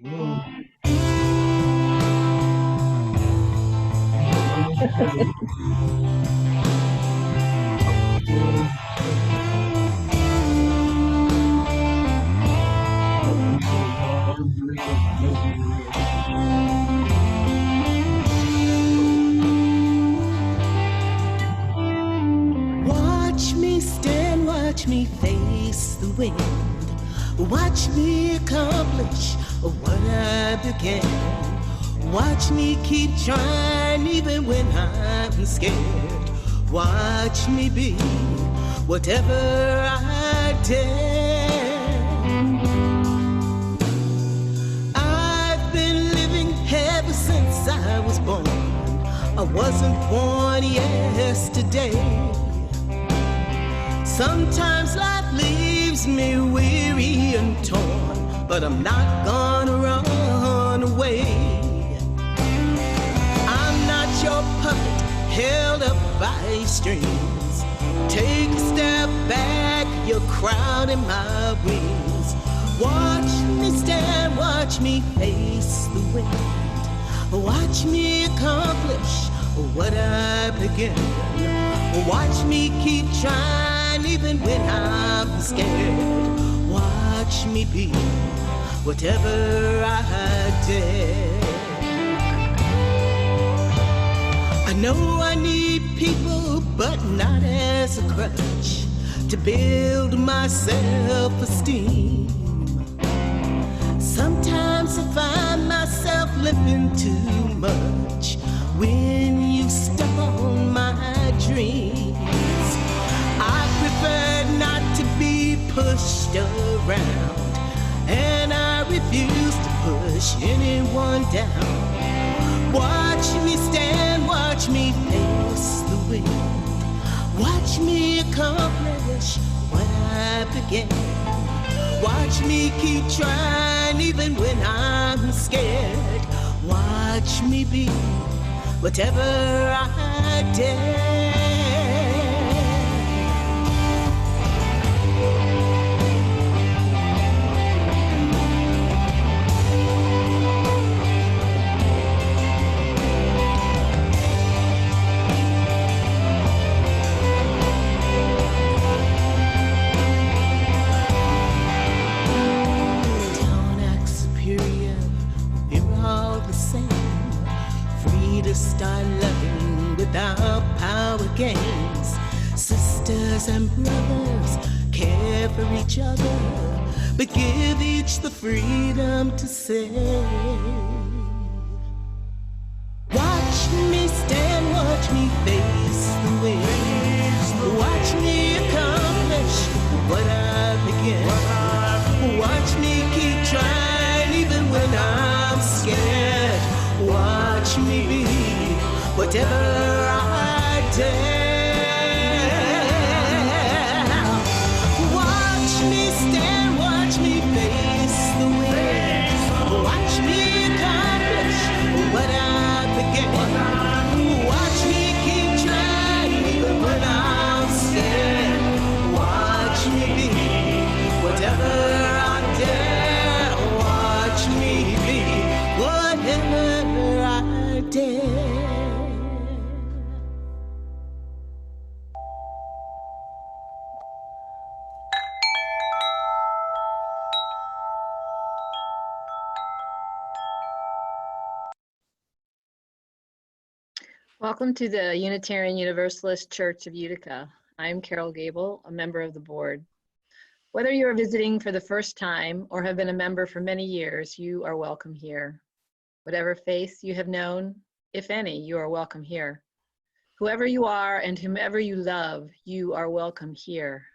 Watch me stand, watch me face the wind. Watch me accomplish what I began. Watch me keep trying even when I'm scared. Watch me be whatever I dare. I've been living ever since I was born. I wasn't born yesterday. Sometimes life leaves me weary and torn, but I'm not gonna run away. I'm not your puppet held up by strings. Take a step back, you're crowding my wings. Watch me stand, watch me face the wind. Watch me accomplish what I began. Watch me keep trying even when I'm scared. Watch me be whatever I dare. I know I need people, but not as a crutch to build my self-esteem. Sometimes I find myself limping too much when you step on my dreams. I prefer not to be pushed around, and I refuse to push anyone down. Watch me stand, watch me face the wind. Watch me accomplish what I began. Watch me keep trying even when I'm scared. Watch me be whatever I dare. To start loving without power games. Sisters and brothers care for each other, but give each the freedom to say. Watch me stand, watch me face the wind. Watch me accomplish what I began. Watch me keep trying even when I'm scared. Watch me be whatever I dare. Watch me stand, watch me face the wind. Watch me accomplish what I began. Watch me keep trying even when I'm scared. Watch me be whatever I dare. Watch me be whatever I dare. Welcome to the Unitarian Universalist Church of Utica. I'm Carol Gable, a member of the board. Whether you are visiting for the first time or have been a member for many years, you are welcome here. Whatever faith you have known, if any, you are welcome here. Whoever you are and whomever you love, you are welcome here.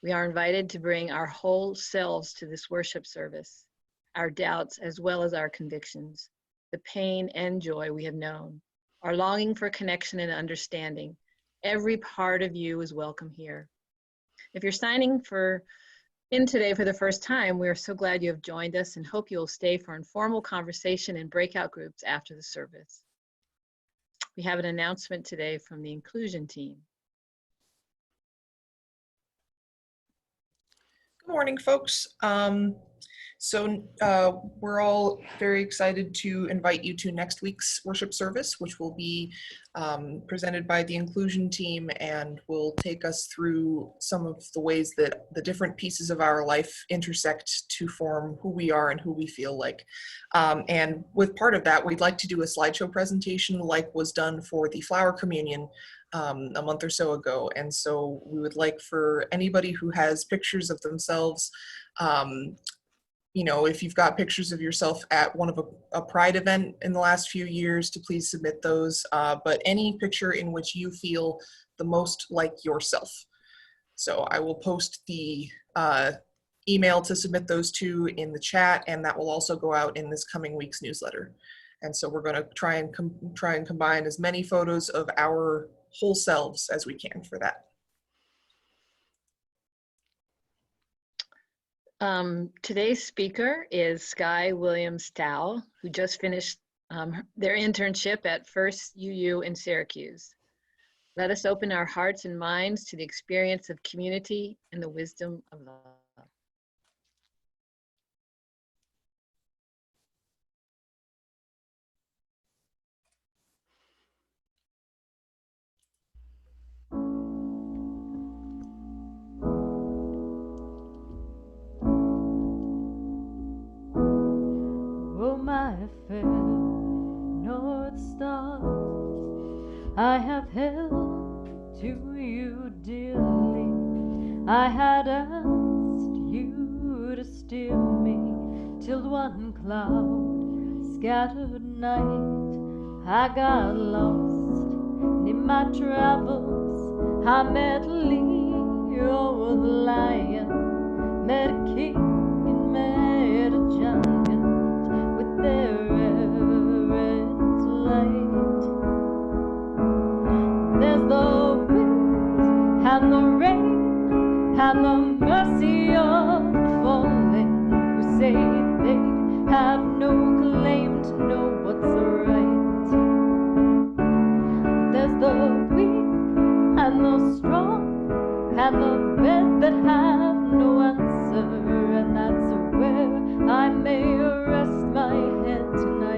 We are invited to bring our whole selves to this worship service, our doubts as well as our convictions, the pain and joy we have known, our longing for connection and understanding. Every part of you is welcome here. If you're signing in today for the first time, we are so glad you have joined us and hope you'll stay for informal conversation and breakout groups after the service. We have an announcement today from the inclusion team. Good morning, folks. So we're all very excited to invite you to next week's worship service, which will be presented by the inclusion team and will take us through some of the ways that the different pieces of our life intersect to form who we are and who we feel like. And with part of that, we'd like to do a slideshow presentation like was done for the flower communion a month or so ago. And so we would like for anybody who has pictures of themselves, you know, if you've got pictures of yourself at one of a Pride event in the last few years, to please submit those, but any picture in which you feel the most like yourself. So I will post the email to submit those to in the chat, and that will also go out in this coming week's newsletter. And so we're going to try and combine as many photos of our whole selves as we can for that. Today's speaker is Sky Williams-Tao, who just finished their internship at First UU in Syracuse. Let us open our hearts and minds to the experience of community and the wisdom of love. My fair North Star, I have held to you dearly. I had asked you to steer me till one cloud scattered night. I got lost in my travels. I met Leo the lion, met a king and met a giant. Their errant light. There's the wind and the rain and the mercy of the fallen who say they have no claim to know what's right. There's the weak and the strong and the bed that have no answer, and that's where I may rest my head tonight.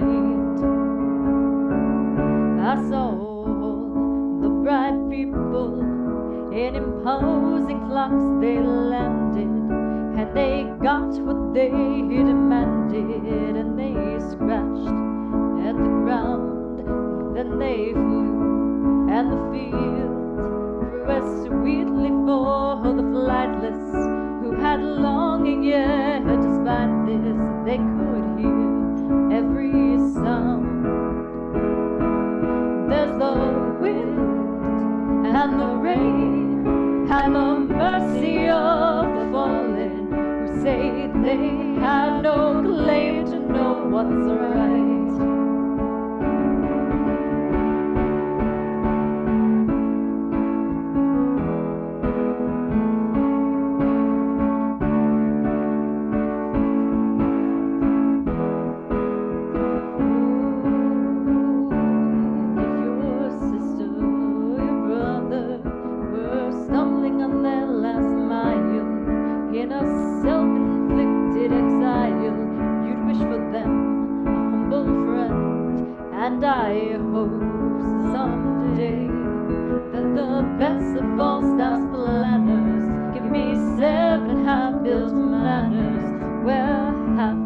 I saw the bright people in imposing flocks. They landed and they got what they demanded, and they scratched at the ground, then they flew, and the field grew as sweetly for the flightless who had longing, yet despite this they could hear every sound. There's the wind and the rain and the mercy of the fallen who say they have no claim to know what's right. And I hope someday that the best of all stars planners give me 7 half-built manners, where half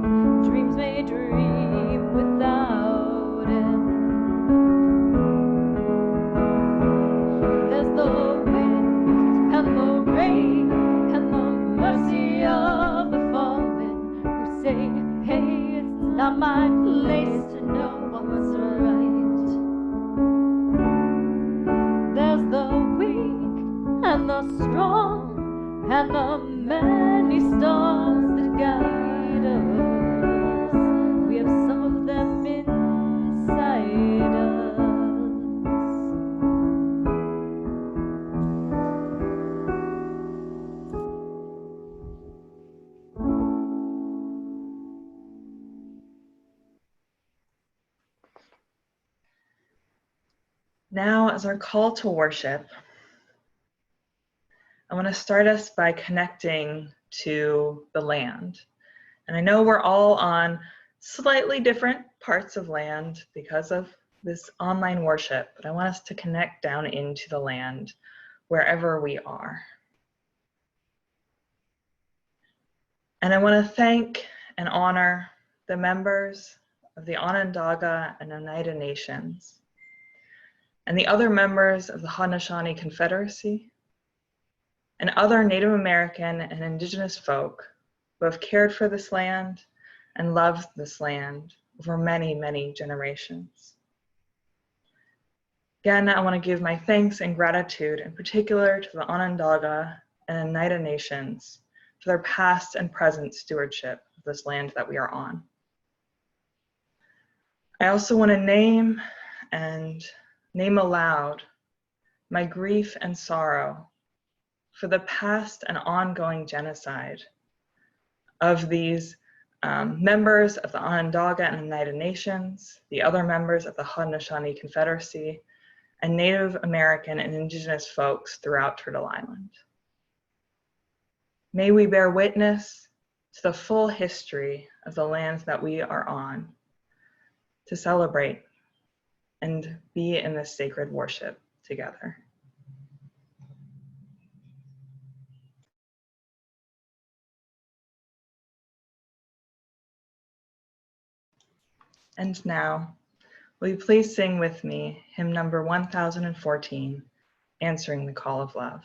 dreams may dream without end. There's the wind and the rain and the mercy of the fallen who say, hey, it's not my place to know what's right. There's the weak and the strong and the many stars that guide us. We have some of them inside us. Now, as our call to worship, I want to start us by connecting to the land, And I know we're all on slightly different parts of land because of this online worship, but I want us to connect down into the land wherever we are. And I want to thank and honor the members of the Onondaga and Oneida Nations and the other members of the Haudenosaunee Confederacy and other Native American and Indigenous folk who have cared for this land and loved this land over many, many generations. Again, I want to give my thanks and gratitude in particular to the Onondaga and Oneida Nations for their past and present stewardship of this land that we are on. I also want to name aloud my grief and sorrow for the past and ongoing genocide of these members of the Onondaga and Oneida Nations, the other members of the Haudenosaunee Confederacy, and Native American and Indigenous folks throughout Turtle Island. May we bear witness to the full history of the lands that we are on, to celebrate and be in this sacred worship together. And now, will you please sing with me hymn number 1014, Answering the Call of Love.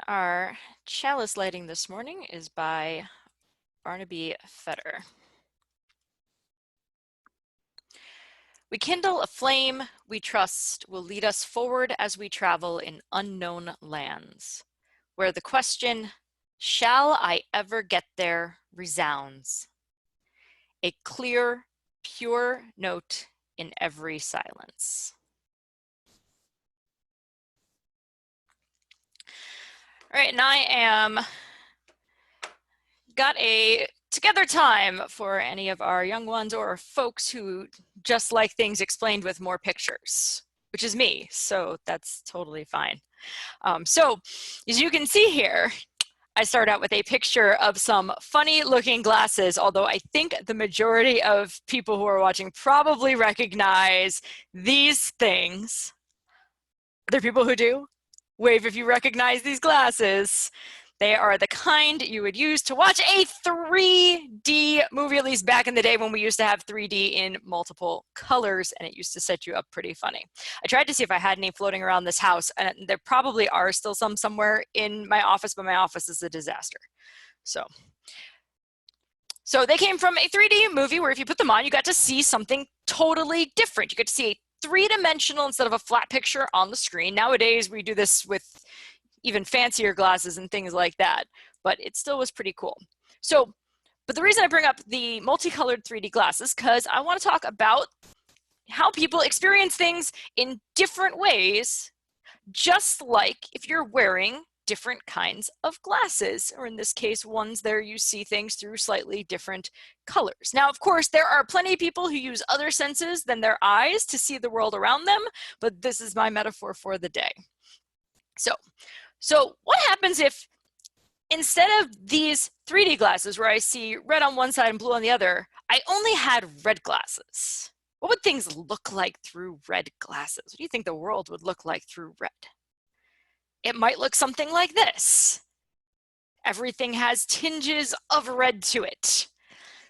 Our chalice lighting this morning is by Barnaby Fetter. We kindle a flame we trust will lead us forward as we travel in unknown lands, where the question, shall I ever get there, resounds. A clear, pure note in every silence. All right, and I am got a together time for any of our young ones or folks who just like things explained with more pictures, which is me, so that's totally fine. So as you can see here, I start out with a picture of some funny looking glasses, although I think the majority of people who are watching probably recognize these things. Are there people who do? Wave if you recognize these glasses. They are the kind you would use to watch a 3D movie, at least back in the day when we used to have 3D in multiple colors, and it used to set you up pretty funny. I tried to see if I had any floating around this house, and there probably are still some somewhere in my office, but my office is a disaster. So they came from a 3D movie where if you put them on, you got to see something totally different. You get to see a three-dimensional instead of a flat picture on the screen. Nowadays, we do this with even fancier glasses and things like that, but it still was pretty cool. But the reason I bring up the multicolored 3D glasses, because I want to talk about how people experience things in different ways, just like if you're wearing different kinds of glasses, or in this case, ones there you see things through slightly different colors. Now, of course, there are plenty of people who use other senses than their eyes to see the world around them, but this is my metaphor for the day. So what happens if instead of these 3D glasses where I see red on one side and blue on the other, I only had red glasses? What would things look like through red glasses? What do you think the world would look like through red? It might look something like this. Everything has tinges of red to it.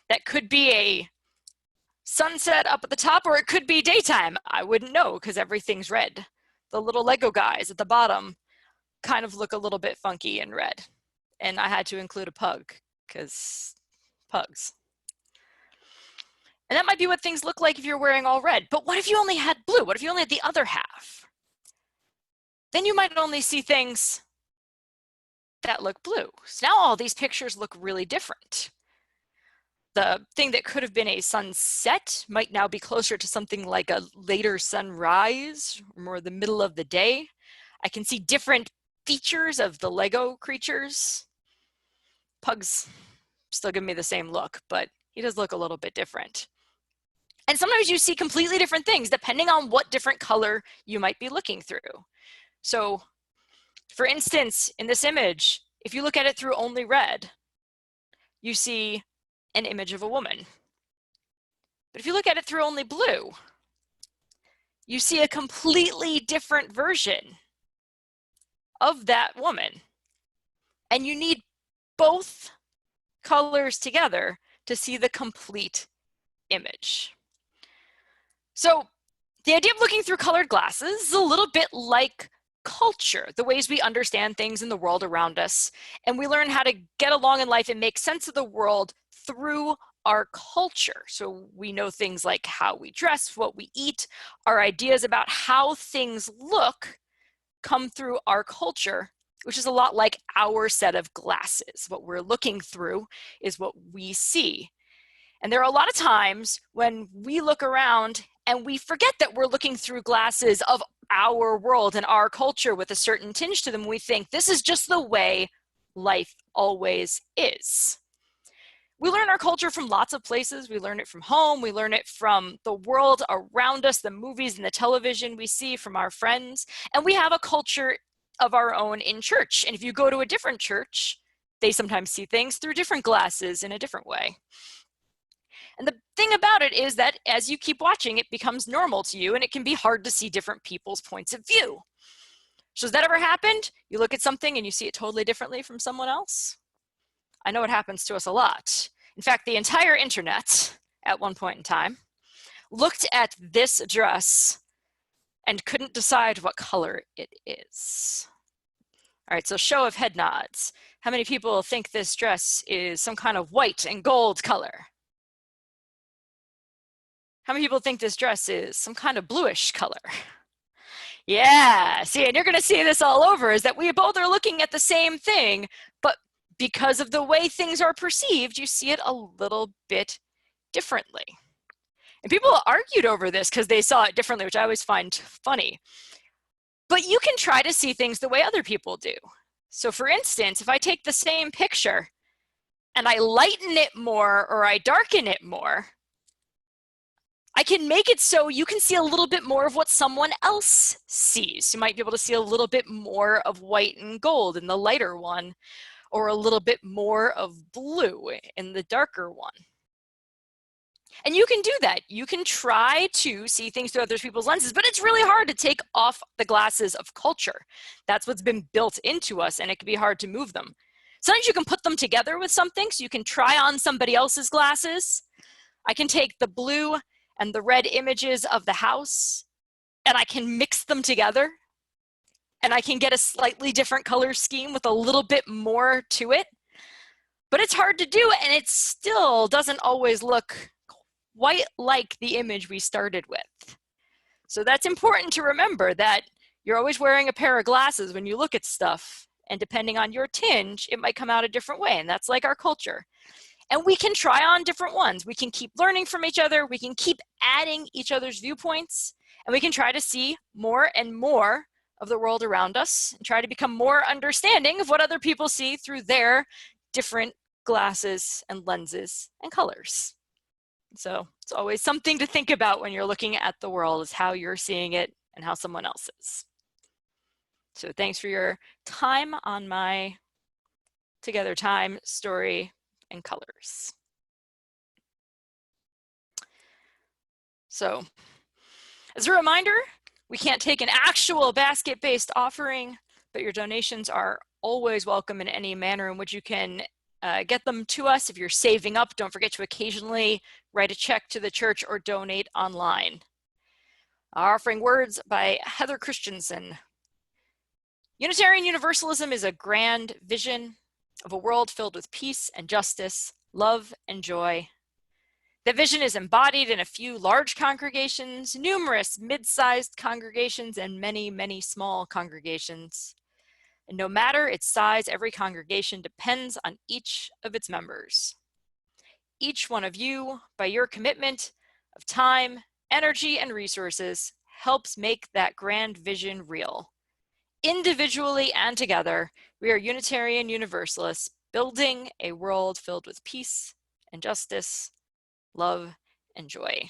That could be a sunset up at the top, or it could be daytime. I wouldn't know because everything's red. The little Lego guys at the bottom kind of look a little bit funky in red. And I had to include a pug because pugs. And that might be what things look like if you're wearing all red. But what if you only had blue? What if you only had the other half? Then you might only see things that look blue. So now all these pictures look really different. The thing that could have been a sunset might now be closer to something like a later sunrise, or more the middle of the day. I can see different features of the Lego creatures. Pugs still give me the same look, but he does look a little bit different. And sometimes you see completely different things depending on what different color you might be looking through. So, for instance, in this image, if you look at it through only red, you see an image of a woman. But if you look at it through only blue, you see a completely different version of that woman. And you need both colors together to see the complete image. So the idea of looking through colored glasses is a little bit like culture, the ways we understand things in the world around us. And we learn how to get along in life and make sense of the world through our culture. So we know things like how we dress, what we eat, our ideas about how things look come through our culture, which is a lot like our set of glasses. What we're looking through is what we see. And there are a lot of times when we look around and we forget that we're looking through glasses of our world and our culture with a certain tinge to them. We think this is just the way life always is. We learn our culture from lots of places. We learn it from home. We learn it from the world around us, the movies and the television we see from our friends. And we have a culture of our own in church. And if you go to a different church, they sometimes see things through different glasses in a different way. And the thing about it is that as you keep watching, it becomes normal to you, and it can be hard to see different people's points of view. So has that ever happened? You look at something and you see it totally differently from someone else? I know it happens to us a lot. In fact, the entire internet at one point in time looked at this dress and couldn't decide what color it is. All right, so show of head nods. How many people think this dress is some kind of white and gold color? How many people think this dress is some kind of bluish color? Yeah, see, and you're going to see this all over, is that we both are looking at the same thing, but because of the way things are perceived, you see it a little bit differently. And people argued over this because they saw it differently, which I always find funny. But you can try to see things the way other people do. So for instance, if I take the same picture and I lighten it more or I darken it more, I can make it so you can see a little bit more of what someone else sees. You might be able to see a little bit more of white and gold in the lighter one, or a little bit more of blue in the darker one. And you can do that. You can try to see things through other people's lenses, but it's really hard to take off the glasses of culture. That's what's been built into us, and it can be hard to move them. Sometimes you can put them together with something, so you can try on somebody else's glasses. I can take the blue and the red images of the house, and I can mix them together, and I can get a slightly different color scheme with a little bit more to it. But it's hard to do, and it still doesn't always look quite like the image we started with. So that's important to remember, that you're always wearing a pair of glasses when you look at stuff, and depending on your tinge, it might come out a different way, and that's like our culture. And we can try on different ones. We can keep learning from each other. We can keep adding each other's viewpoints. And we can try to see more and more of the world around us and try to become more understanding of what other people see through their different glasses and lenses and colors. So it's always something to think about when you're looking at the world, is how you're seeing it and how someone else is. So thanks for your time on my Together Time, Story, and Colors. So as a reminder, we can't take an actual basket-based offering, but your donations are always welcome in any manner in which you can get them to us. If you're saving up, don't forget to occasionally write a check to the church or donate online. Our offering words by Heather Christensen. Unitarian Universalism is a grand vision of a world filled with peace and justice, love and joy. That vision is embodied in a few large congregations, numerous mid-sized congregations, and many, many small congregations. And no matter its size, every congregation depends on each of its members. Each one of you, by your commitment of time, energy, and resources, helps make that grand vision real. Individually and together, we are Unitarian Universalists, building a world filled with peace and justice, love and joy.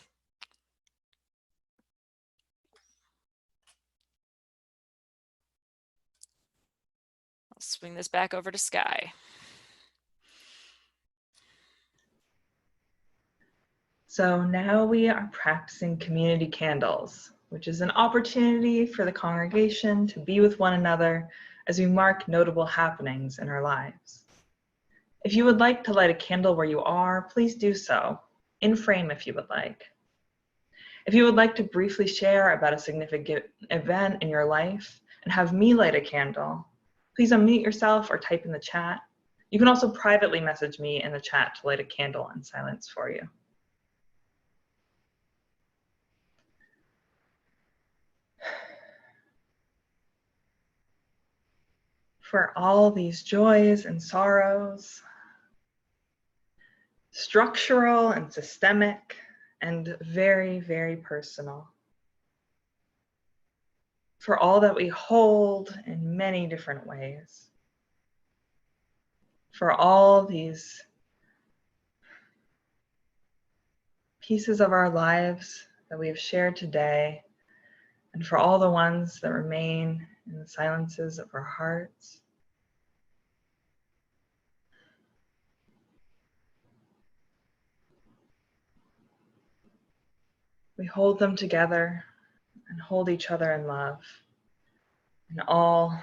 I'll swing this back over to Sky. So now we are practicing community candles, which is an opportunity for the congregation to be with one another as we mark notable happenings in our lives. If you would like to light a candle where you are, please do so, in frame if you would like. If you would like to briefly share about a significant event in your life and have me light a candle, please unmute yourself or type in the chat. You can also privately message me in the chat to light a candle in silence for you. For all these joys and sorrows, structural and systemic and very, very personal. For all that we hold in many different ways. For all these pieces of our lives that we have shared today, and for all the ones that remain in the silences of our hearts. We hold them together and hold each other in love, and all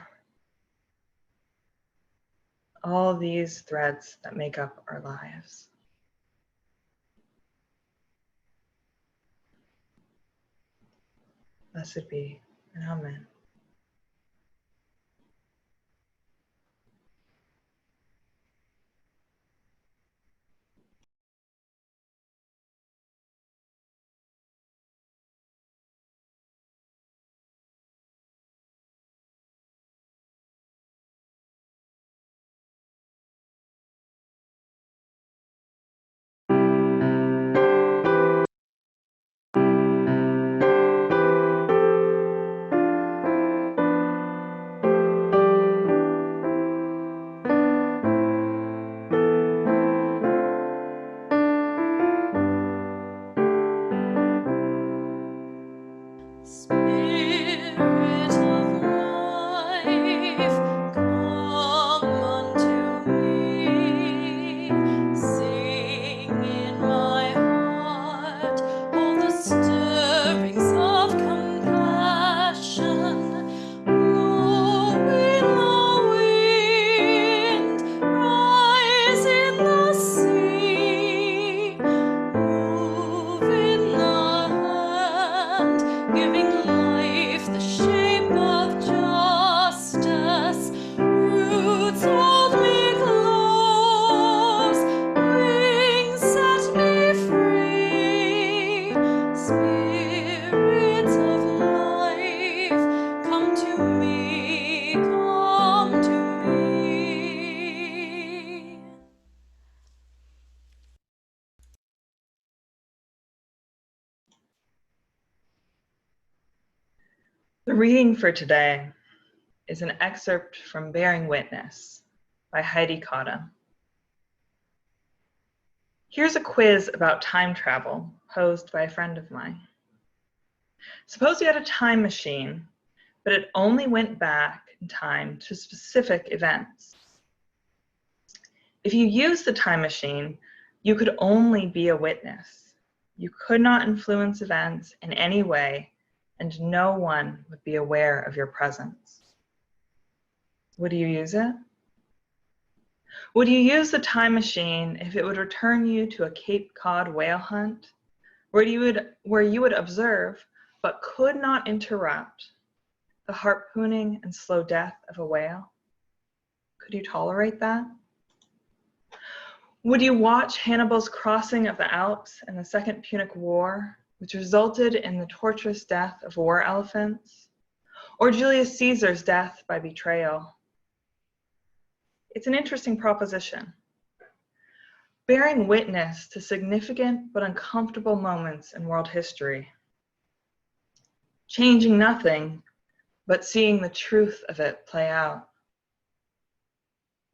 these threads that make up our lives. Blessed be, and amen. The reading for today is an excerpt from Bearing Witness by Heidi Cotta. Here's a quiz about time travel posed by a friend of mine. Suppose you had a time machine, but it only went back in time to specific events. If you used the time machine, you could only be a witness. You could not influence events in any way, and no one would be aware of your presence. Would you use it? Would you use the time machine if it would return you to a Cape Cod whale hunt, where you would observe but could not interrupt the harpooning and slow death of a whale? Could you tolerate that? Would you watch Hannibal's crossing of the Alps in the Second Punic War, which resulted in the torturous death of war elephants, or Julius Caesar's death by betrayal? It's an interesting proposition. Bearing witness to significant but uncomfortable moments in world history. Changing nothing, but seeing the truth of it play out.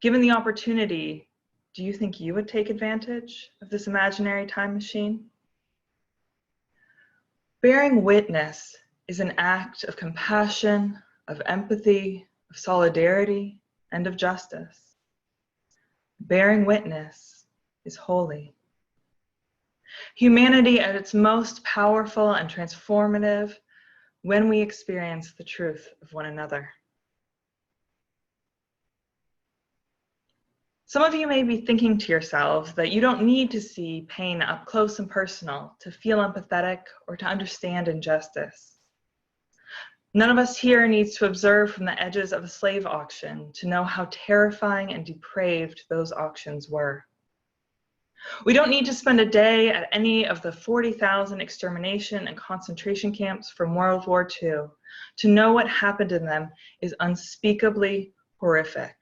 Given the opportunity, do you think you would take advantage of this imaginary time machine? Bearing witness is an act of compassion, of empathy, of solidarity, and of justice. Bearing witness is holy. Humanity at its most powerful and transformative when we experience the truth of one another. Some of you may be thinking to yourselves that you don't need to see pain up close and personal to feel empathetic or to understand injustice. None of us here needs to observe from the edges of a slave auction to know how terrifying and depraved those auctions were. We don't need to spend a day at any of the 40,000 extermination and concentration camps from World War II to know what happened in them is unspeakably horrific.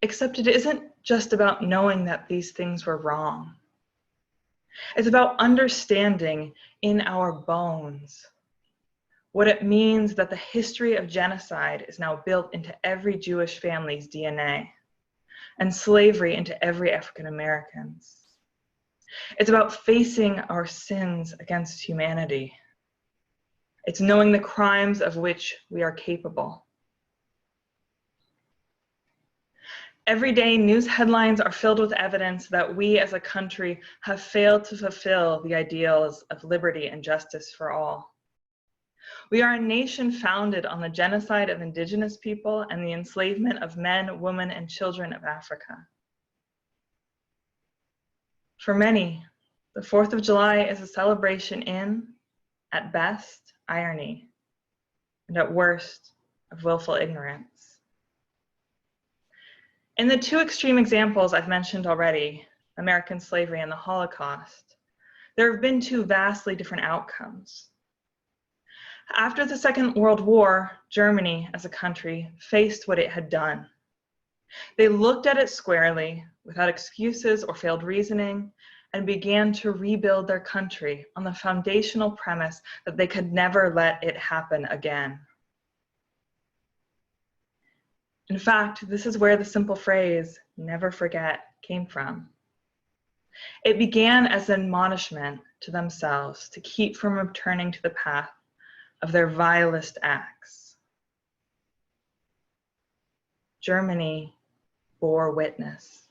Except it isn't just about knowing that these things were wrong. It's about understanding in our bones what it means that the history of genocide is now built into every Jewish family's DNA, and slavery into every African American's. It's about facing our sins against humanity. It's knowing the crimes of which we are capable. Every day, news headlines are filled with evidence that we as a country have failed to fulfill the ideals of liberty and justice for all. We are a nation founded on the genocide of indigenous people and the enslavement of men, women, and children of Africa. For many, the 4th of July is a celebration in, at best, irony, and at worst, of willful ignorance. In the two extreme examples I've mentioned already, American slavery and the Holocaust, there have been two vastly different outcomes. After the Second World War, Germany as a country faced what it had done. They looked at it squarely, without excuses or failed reasoning, and began to rebuild their country on the foundational premise that they could never let it happen again. In fact, this is where the simple phrase, "never forget," came from. It began as an admonishment to themselves to keep from returning to the path of their vilest acts. Germany bore witness.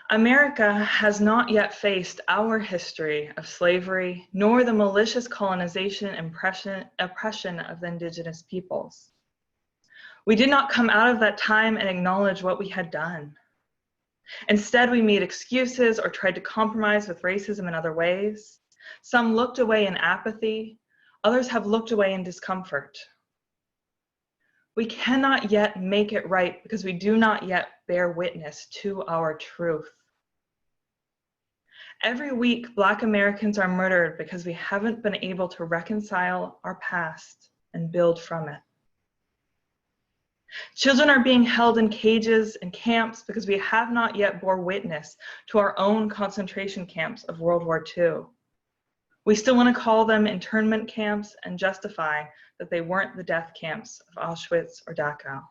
America has not yet faced our history of slavery, nor the malicious colonization and oppression of the indigenous peoples. We did not come out of that time and acknowledge what we had done. Instead, we made excuses or tried to compromise with racism in other ways. Some looked away in apathy, others have looked away in discomfort. We cannot yet make it right because we do not yet bear witness to our truth. Every week, Black Americans are murdered because we haven't been able to reconcile our past and build from it. Children are being held in cages and camps because we have not yet bore witness to our own concentration camps of World War II. We still want to call them internment camps and justify that they weren't the death camps of Auschwitz or Dachau.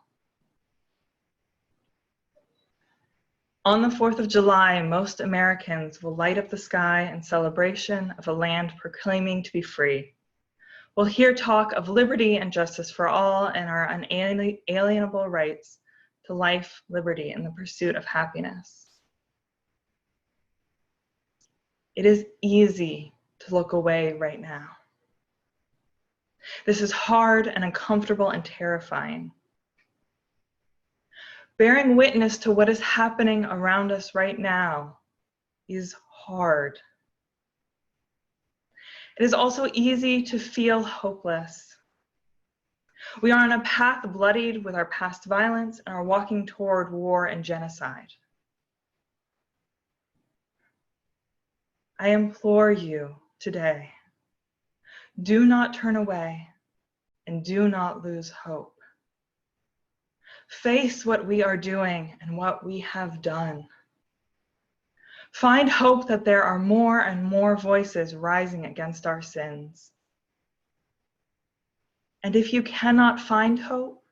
On the 4th of July, most Americans will light up the sky in celebration of a land proclaiming to be free. We'll hear talk of liberty and justice for all and our unalienable rights to life, liberty, and the pursuit of happiness. It is easy to look away right now. This is hard and uncomfortable and terrifying. Bearing witness to what is happening around us right now is hard. It is also easy to feel hopeless. We are on a path bloodied with our past violence and are walking toward war and genocide. I implore you today, do not turn away and do not lose hope. Face what we are doing and what we have done. Find hope that there are more and more voices rising against our sins. And if you cannot find hope,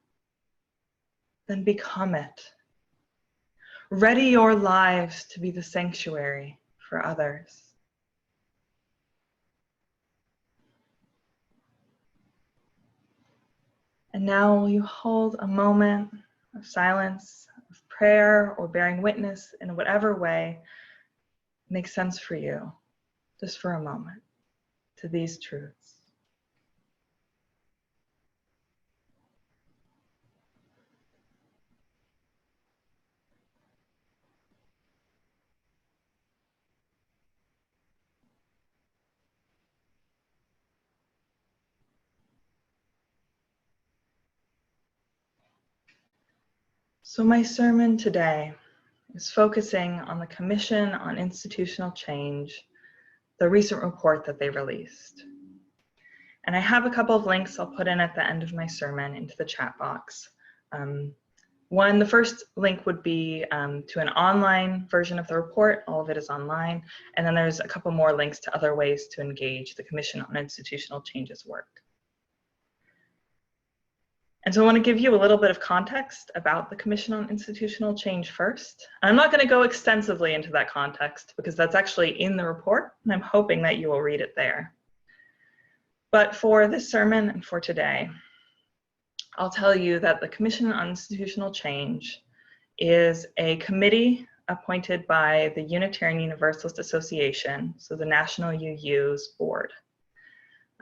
then become it. Ready your lives to be the sanctuary for others. And now will you hold a moment of silence, of prayer, or bearing witness in whatever way makes sense for you, just for a moment, to these truths. So my sermon today is focusing on the Commission on Institutional Change, the recent report that they released. And I have a couple of links I'll put in at the end of my sermon into the chat box. The first link would be to an online version of the report. All of it is online. And then there's a couple more links to other ways to engage the Commission on Institutional Change's work. And so I want to give you a little bit of context about the Commission on Institutional Change first. I'm not going to go extensively into that context because that's actually in the report, and I'm hoping that you will read it there. But for this sermon and for today, I'll tell you that the Commission on Institutional Change is a committee appointed by the Unitarian Universalist Association, so the National UU's board.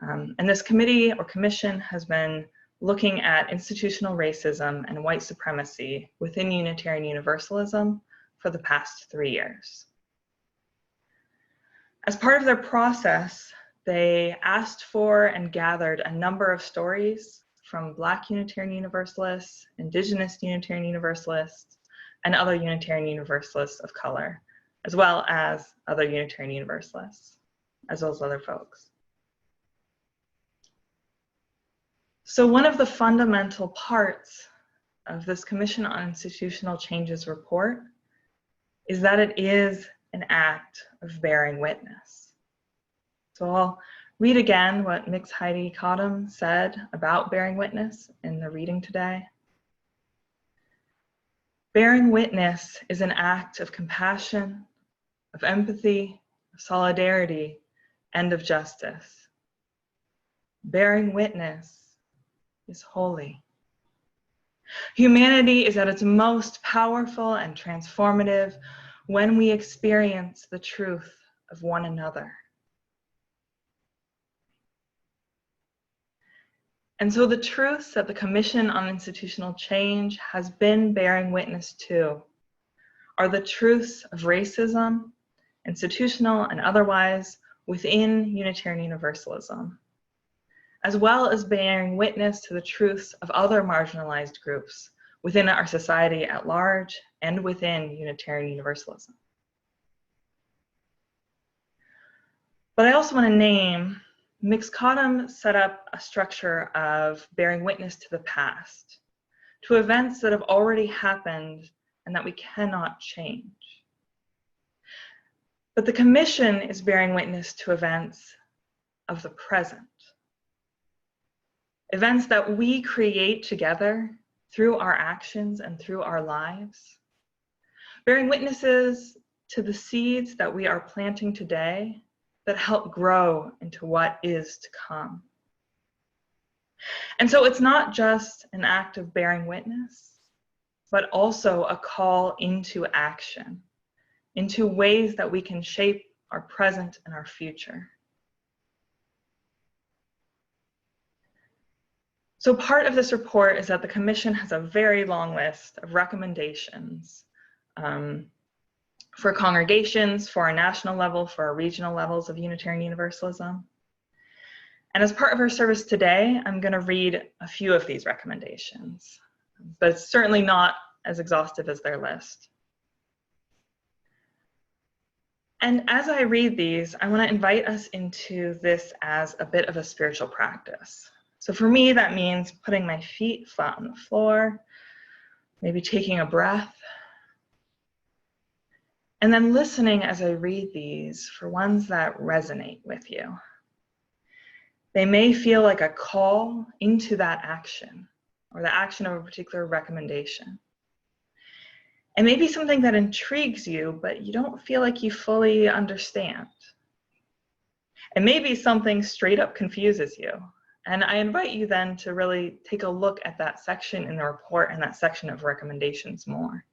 And this committee or commission has been looking at institutional racism and white supremacy within Unitarian Universalism for the past 3 years. As part of their process, they asked for and gathered a number of stories from Black Unitarian Universalists, Indigenous Unitarian Universalists, and other Unitarian Universalists of color, as well as other Unitarian Universalists, as well as other folks. So one of the fundamental parts of this Commission on Institutional Change's report is that it is an act of bearing witness. So I'll read again what Mix Heidi Cottom said about bearing witness in the reading today. Bearing witness is an act of compassion, of empathy, of solidarity, and of justice. Bearing witness is holy. Humanity is at its most powerful and transformative when we experience the truth of one another. And so the truths that the Commission on Institutional Change has been bearing witness to are the truths of racism, institutional and otherwise, within Unitarian Universalism, as well as bearing witness to the truths of other marginalized groups within our society at large and within Unitarian Universalism. But I also want to name, Mix-Cottom set up a structure of bearing witness to the past, to events that have already happened and that we cannot change. But the Commission is bearing witness to events of the present. Events that we create together through our actions and through our lives, bearing witnesses to the seeds that we are planting today that help grow into what is to come. And so it's not just an act of bearing witness, but also a call into action, into ways that we can shape our present and our future. So part of this report is that the Commission has a very long list of recommendations for congregations, for our national level, for our regional levels of Unitarian Universalism. And as part of our service today, I'm going to read a few of these recommendations, but it's certainly not as exhaustive as their list. And as I read these, I want to invite us into this as a bit of a spiritual practice. So for me, that means putting my feet flat on the floor, maybe taking a breath, and then listening as I read these for ones that resonate with you. They may feel like a call into that action or the action of a particular recommendation. It may be something that intrigues you, but you don't feel like you fully understand. It may be something straight up confuses you. And I invite you then to really take a look at that section in the report and that section of recommendations more.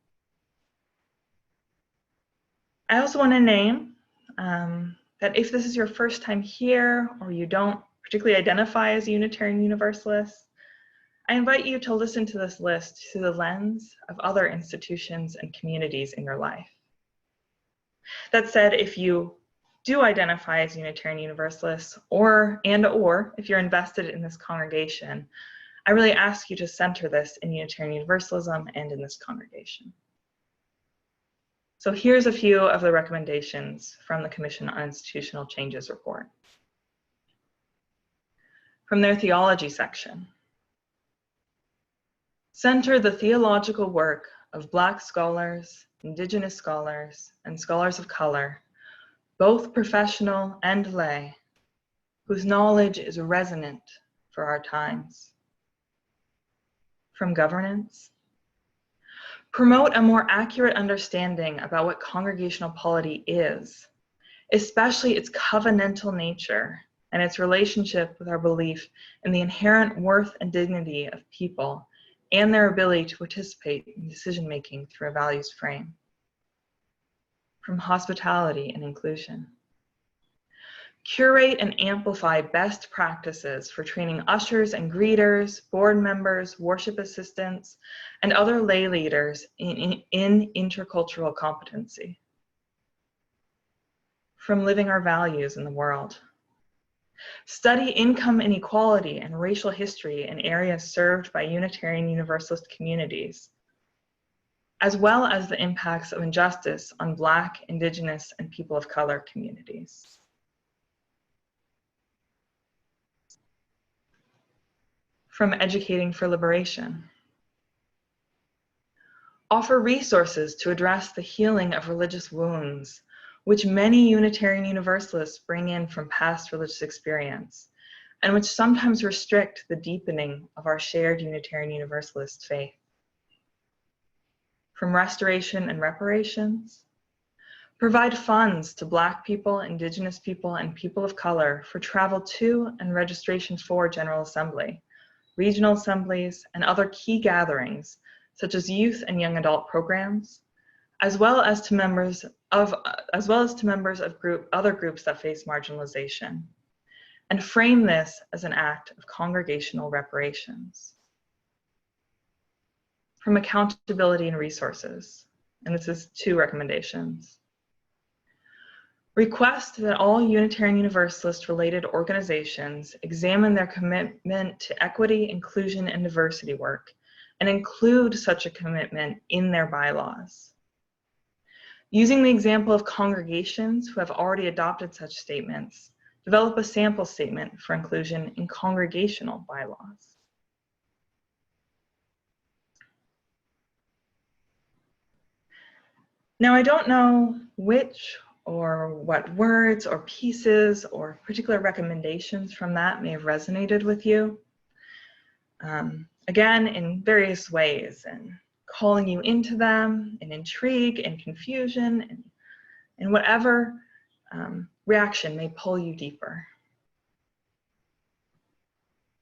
I also want to name that if this is your first time here or you don't particularly identify as a Unitarian Universalist, I invite you to listen to this list through the lens of other institutions and communities in your life. That said, if you do identify as Unitarian Universalists or if you're invested in this congregation, I really ask you to center this in Unitarian Universalism and in this congregation. So here's a few of the recommendations from the Commission on Institutional Changes report. From their theology section, center the theological work of Black scholars, Indigenous scholars, and scholars of color, both professional and lay, whose knowledge is resonant for our times. From governance, promote a more accurate understanding about what congregational polity is, especially its covenantal nature and its relationship with our belief in the inherent worth and dignity of people and their ability to participate in decision-making through a values frame. From hospitality and inclusion, curate and amplify best practices for training ushers and greeters, board members, worship assistants, and other lay leaders in intercultural competency. From living our values in the world, study income inequality and racial history in areas served by Unitarian Universalist communities, as well as the impacts of injustice on Black, Indigenous, and people of color communities. From educating for liberation, offer resources to address the healing of religious wounds, which many Unitarian Universalists bring in from past religious experience, and which sometimes restrict the deepening of our shared Unitarian Universalist faith. From restoration and reparations, provide funds to Black people, Indigenous people, and people of color for travel to and registration for General Assembly, regional assemblies, and other key gatherings, such as youth and young adult programs, as well as to members of other groups that face marginalization, and frame this as an act of congregational reparations. From accountability and resources, and this is 2 recommendations. Request that all Unitarian Universalist related organizations examine their commitment to equity, inclusion, and diversity work, and include such a commitment in their bylaws. Using the example of congregations who have already adopted such statements, develop a sample statement for inclusion in congregational bylaws. Now, I don't know which or what words or pieces or particular recommendations from that may have resonated with you. Again, in various ways, and calling you into them, in intrigue, in confusion, and whatever reaction may pull you deeper.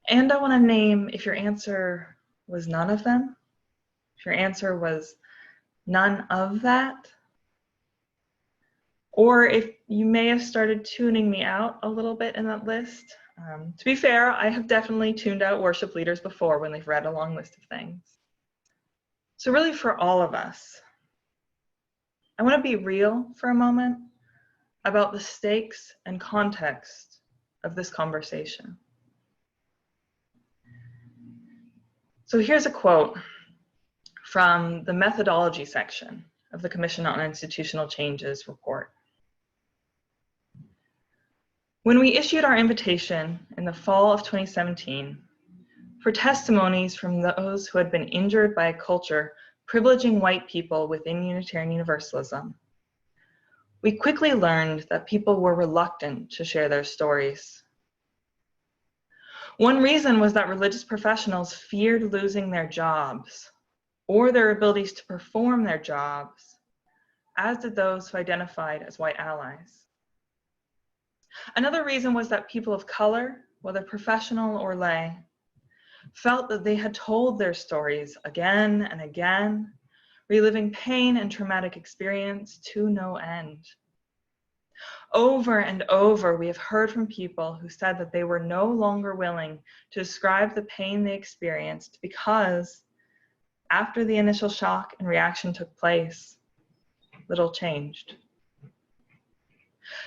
And I want to name, if your answer was none of them, if your answer was none of that, or if you may have started tuning me out a little bit in that list. To be fair, I have definitely tuned out worship leaders before when they've read a long list of things. So really for all of us, I want to be real for a moment about the stakes and context of this conversation. So here's a quote from the methodology section of the Commission on Institutional Changes report. When we issued our invitation in the fall of 2017 for testimonies from those who had been injured by a culture privileging white people within Unitarian Universalism, we quickly learned that people were reluctant to share their stories. One reason was that religious professionals feared losing their jobs or their abilities to perform their jobs, as did those who identified as white allies. Another reason was that people of color, whether professional or lay, felt that they had told their stories again and again, reliving pain and traumatic experience to no end. Over and over, we have heard from people who said that they were no longer willing to describe the pain they experienced because after the initial shock and reaction took place, little changed.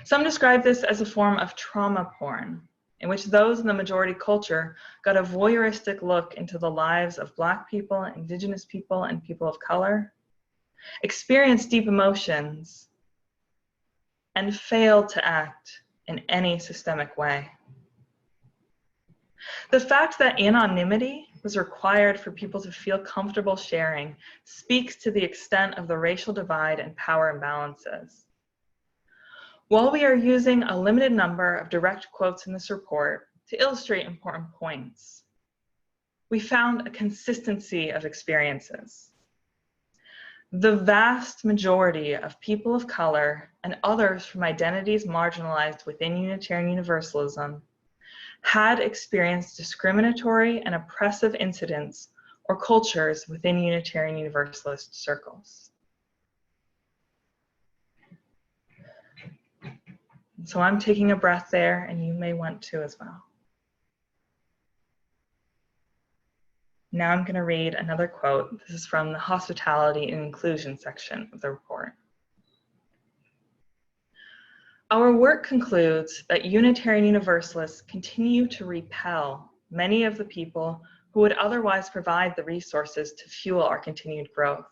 Some describe this as a form of trauma porn, in which those in the majority culture got a voyeuristic look into the lives of Black people, Indigenous people, and people of color, experienced deep emotions, and failed to act in any systemic way. The fact that anonymity was required for people to feel comfortable sharing speaks to the extent of the racial divide and power imbalances. While we are using a limited number of direct quotes in this report to illustrate important points, we found a consistency of experiences. The vast majority of people of color and others from identities marginalized within Unitarian Universalism had experienced discriminatory and oppressive incidents or cultures within Unitarian Universalist circles. So I'm taking a breath there, and you may want to as well. Now I'm going to read another quote. This is from the Hospitality and Inclusion section of the report. Our work concludes that Unitarian Universalists continue to repel many of the people who would otherwise provide the resources to fuel our continued growth.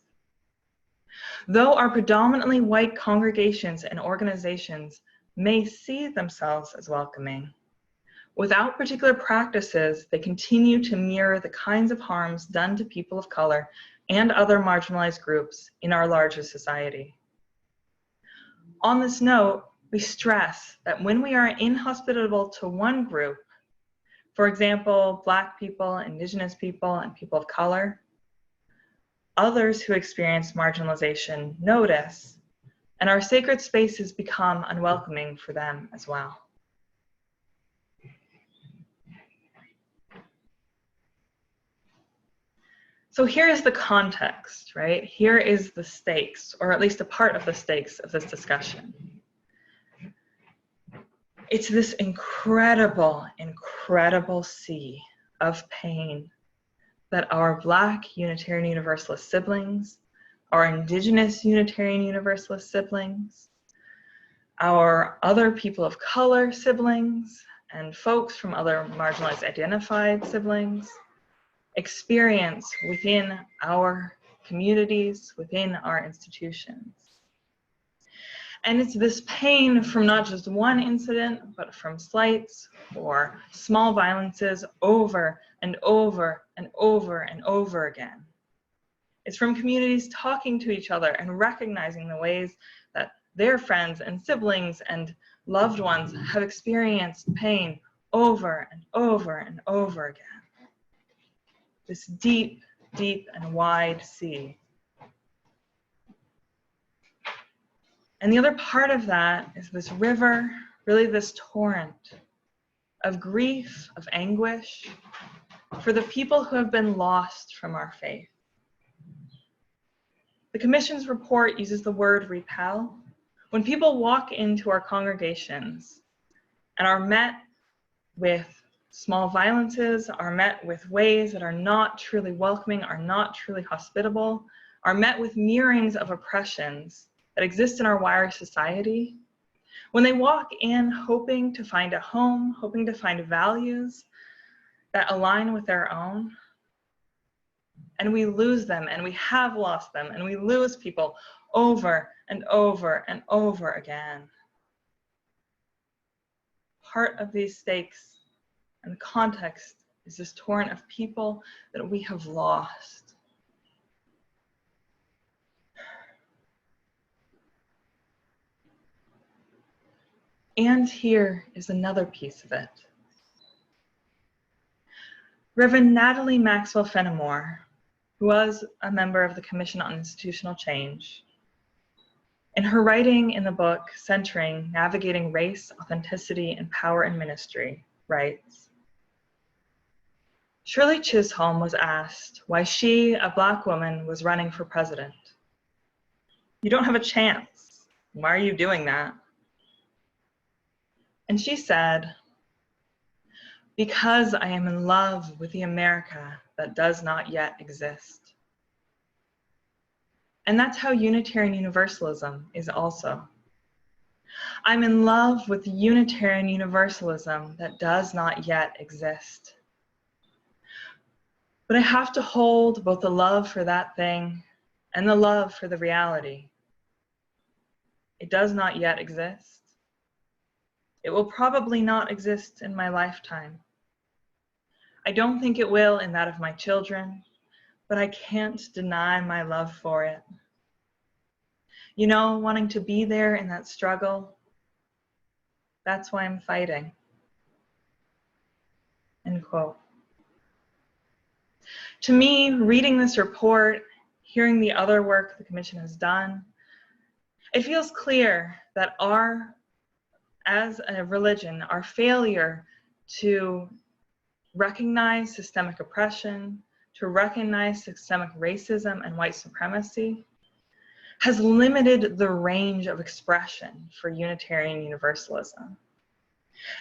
Though our predominantly white congregations and organizations may see themselves as welcoming, without particular practices, they continue to mirror the kinds of harms done to people of color and other marginalized groups in our larger society. On this note, we stress that when we are inhospitable to one group, for example, Black people, Indigenous people, and people of color, others who experience marginalization notice, and our sacred spaces become unwelcoming for them as well. So here is the context, right? Here is the stakes, or at least a part of the stakes of this discussion. It's this incredible, incredible sea of pain that our Black Unitarian Universalist siblings, our Indigenous Unitarian Universalist siblings, our other people of color siblings, and folks from other marginalized identified siblings experience within our communities, within our institutions. And it's this pain from not just one incident, but from slights or small violences over and over and over and over again. It's from communities talking to each other and recognizing the ways that their friends and siblings and loved ones have experienced pain over and over and over again. This deep, deep and wide sea. And the other part of that is this river, really this torrent of grief, of anguish for the people who have been lost from our faith. The Commission's report uses the word repel. When people walk into our congregations and are met with small violences, are met with ways that are not truly welcoming, are not truly hospitable, are met with mirrorings of oppressions that exist in our wider society, when they walk in hoping to find a home, hoping to find values that align with their own, and we lose them, and we have lost them, and we lose people over and over and over again. Part of these stakes and the context is this torrent of people that we have lost. And here is another piece of it. Reverend Natalie Maxwell Fenimore, who was a member of the Commission on Institutional Change, in her writing in the book Centering Navigating Race, Authenticity, and Power in Ministry, writes, Shirley Chisholm was asked why she, a Black woman, was running for president. You don't have a chance. Why are you doing that? And she said, because I am in love with the America that does not yet exist. And that's how Unitarian Universalism is also. I'm in love with the Unitarian Universalism that does not yet exist. But I have to hold both the love for that thing and the love for the reality. It does not yet exist. It will probably not exist in my lifetime. I don't think it will in that of my children, but I can't deny my love for it. You know, wanting to be there in that struggle, that's why I'm fighting. End quote. To me, reading this report, hearing the other work the Commission has done, it feels clear that as a religion, our failure to recognize systemic oppression, to recognize systemic racism and white supremacy, has limited the range of expression for Unitarian Universalism.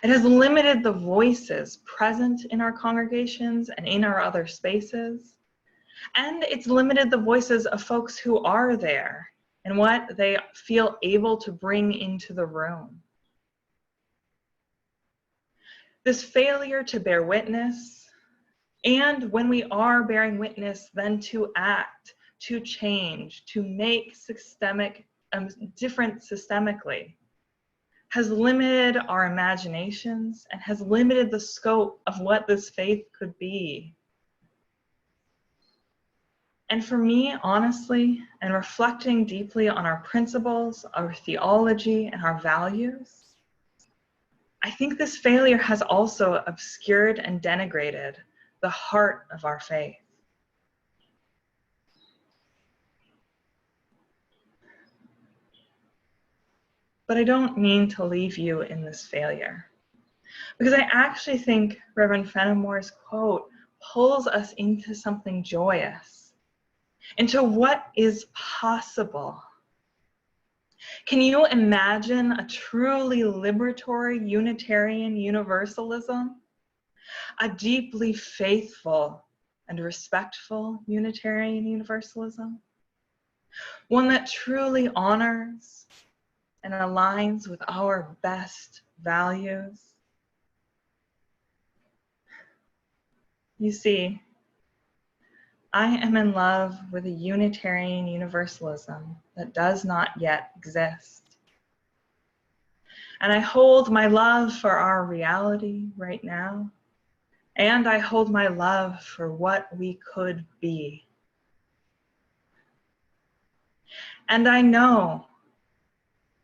It has limited the voices present in our congregations and in our other spaces, and it's limited the voices of folks who are there and what they feel able to bring into the room. This failure to bear witness, and when we are bearing witness, then to act, to change, to make different systemically, has limited our imaginations and has limited the scope of what this faith could be. And for me, honestly, and reflecting deeply on our principles, our theology, and our values, I think this failure has also obscured and denigrated the heart of our faith. But I don't mean to leave you in this failure, because I actually think Reverend Fenimore's quote pulls us into something joyous, into what is possible. Can you imagine a truly liberatory Unitarian Universalism? A deeply faithful and respectful Unitarian Universalism? One that truly honors and aligns with our best values? You see, I am in love with a Unitarian Universalism that does not yet exist. And I hold my love for our reality right now, and I hold my love for what we could be. And I know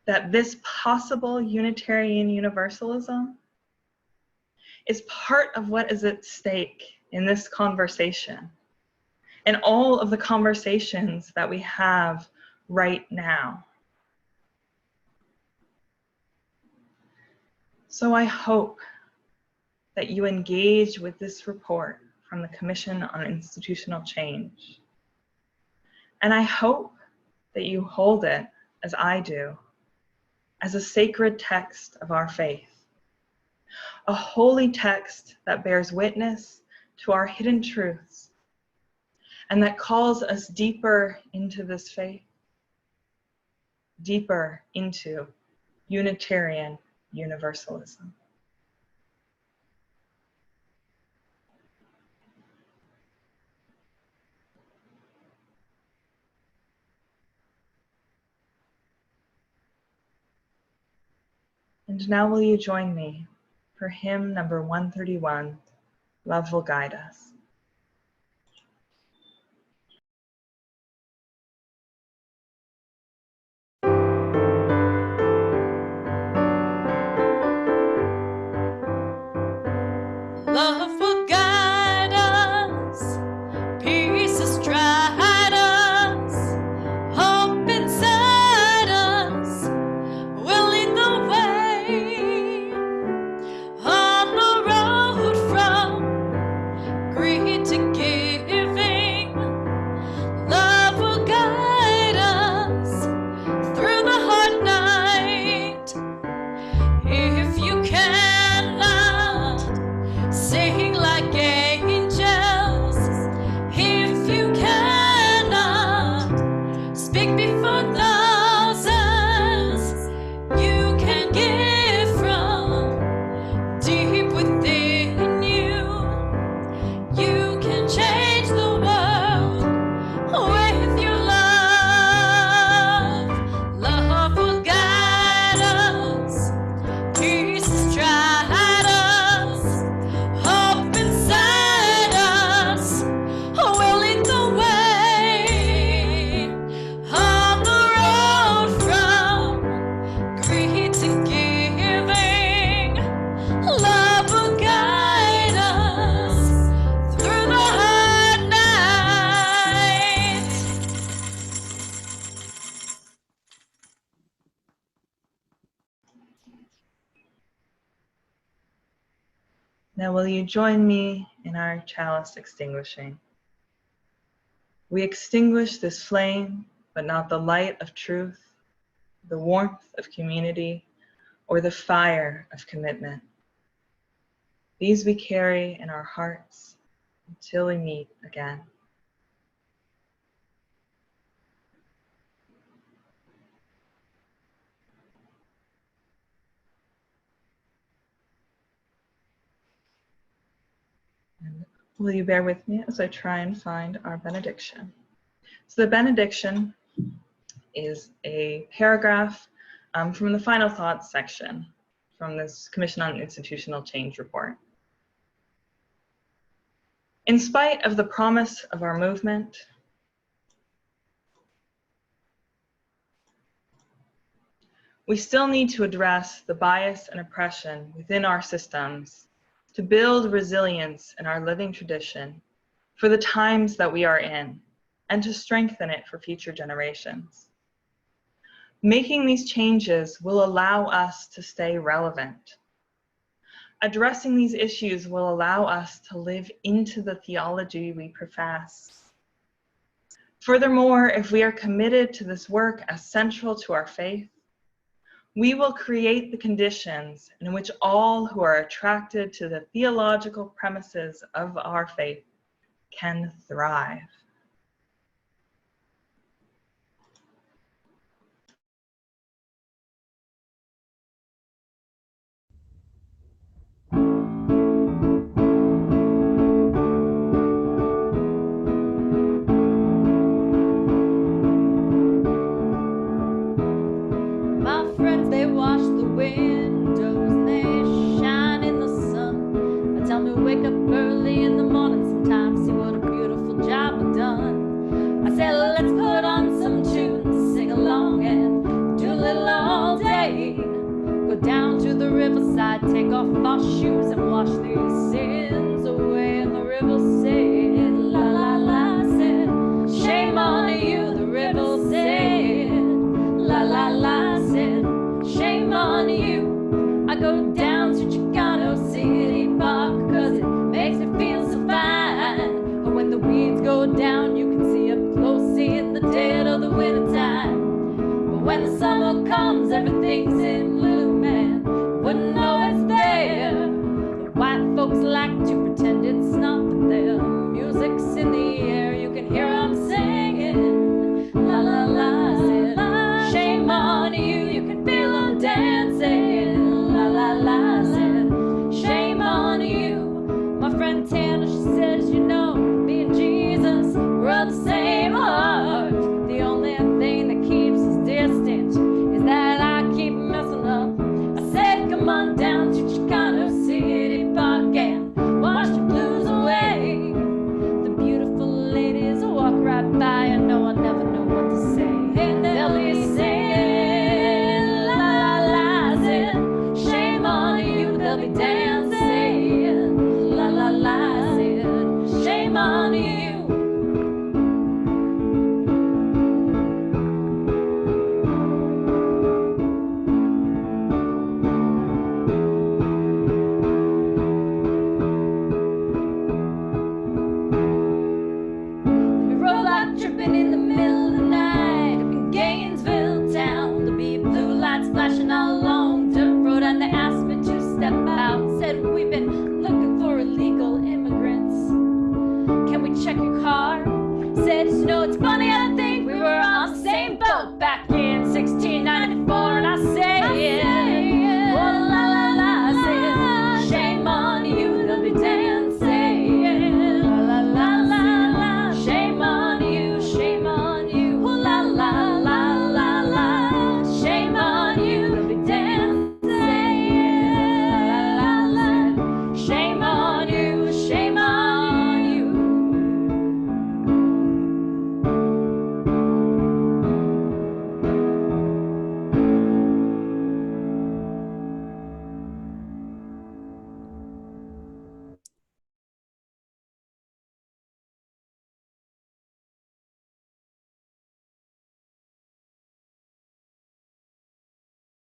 that this possible Unitarian Universalism is part of what is at stake in this conversation and all of the conversations that we have right now. So I hope that you engage with this report from the Commission on Institutional Change. And I hope that you hold it, as I do, as a sacred text of our faith, a holy text that bears witness to our hidden truths and that calls us deeper into this faith, deeper into Unitarian Universalism. And now will you join me for hymn number 131, Love Will Guide Us. Love will guide us, peace has dried us, hope inside us will lead the way on the road from greed to giving. Love will guide us through the hard night. If you cannot sing like angels, if you cannot speak before thousands, you can give from deep within you. You can change the world with your love. Love will guide us, peace has dried us, hope inside us will lead the way on the road from greed to giving. Love will guide us through the hard night. Now will you join me in our chalice extinguishing? We extinguish this flame, but not the light of truth, the warmth of community, or the fire of commitment. These we carry in our hearts until we meet again. And will you bear with me as I try and find our benediction? So the benediction is a paragraph from the final thoughts section from this Commission on Institutional Change report. In spite of the promise of our movement, we still need to address the bias and oppression within our systems to build resilience in our living tradition for the times that we are in and to strengthen it for future generations. Making these changes will allow us to stay relevant. Addressing these issues will allow us to live into the theology we profess. Furthermore, if we are committed to this work as central to our faith, we will create the conditions in which all who are attracted to the theological premises of our faith can thrive. My friends, they wash the windows and they shine in the sun. They tell me wake up early in the morning sometimes, see what a beautiful job I've done. I say let's put on some tunes, sing along and do a little all day. away. Go down to the riverside, take off our shoes and wash these sins away. And the river said, la la la, said, shame on you. The river said, la la la, said, shame on you. I go down to Chicano City Park, cause it makes me feel so fine. And when the weeds go down, you can see up close in the dead of the winter time. But when the summer comes, everything's in blue, man. Wouldn't know it's there. The white folks like to pretend it's not, but their music's in the air. You can hear them singing, la la la, said, shame on you. You can feel them dancing, la la la, said, shame on you. My friend Tana, she says, you know, me and Jesus, we're of the same heart. The only thing that keeps us distant is that I keep messing up. I said, come on down to Chicano City Park and wash the blues away. The beautiful ladies walk right by, I know I'll never know what to say. And they'll be singing, la la la, said, shame on you. They'll be dancing, la la la, said, shame on you. We roll out tripping in the middle of the night up in Gainesville town. There'll be blue lights flashing all along dirt road, and they asked me to step out. Said, we've been looking for illegal immigrants. Can we check your car? Said, you know, it's funny.